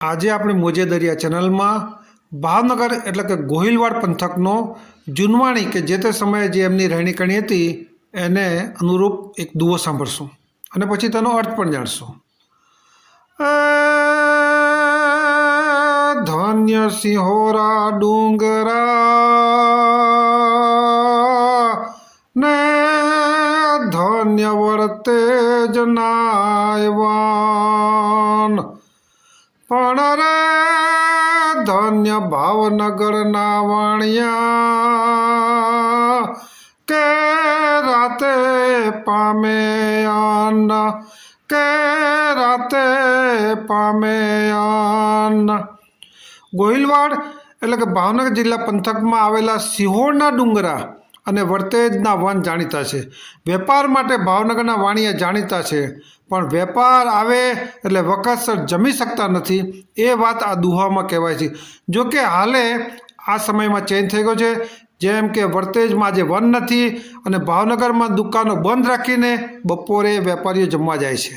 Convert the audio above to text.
આજે આપણે મોજે દરિયા ચેનલમાં ભાવનગર એટલે કે ગોહિલવાડ પંથકનો જુનવાણી કે જે તે સમયે જે એમની રહેણી કરણી હતી એને અનુરૂપ એક દુઓ સાંભળશું અને પછી તેનો અર્થ પણ જાણશું. ધન્ય સિંહોરા ડુંગરા ને ધન્ય વર્તે જનાયવાન પણ રે ધન્ય ભાવનગરના વાણિયા કે રાતે પામે અન્ન કે રાતે પામે અન્ન. ગોહિલવાડ એટલે કે ભાવનગર જિલ્લા પંથકમાં આવેલા સિંહોરના ડુંગરા અને વર્તેજના વન જાણીતા છે. વેપાર માટે ભાવનગરના વાણિયા જાણીતા છે, પણ વેપાર આવે એટલે વખતસર જમી શકતા નથી એ વાત આ દુહામાં કહેવાય છે. જો કે હાલે આ સમયમાં ચેન્જ થઈ ગયો છે, જેમ કે વર્તેજમાં આજે વન નથી અને ભાવનગરમાં દુકાનો બંધ રાખીને બપોરે વેપારીઓ જમવા જાય છે.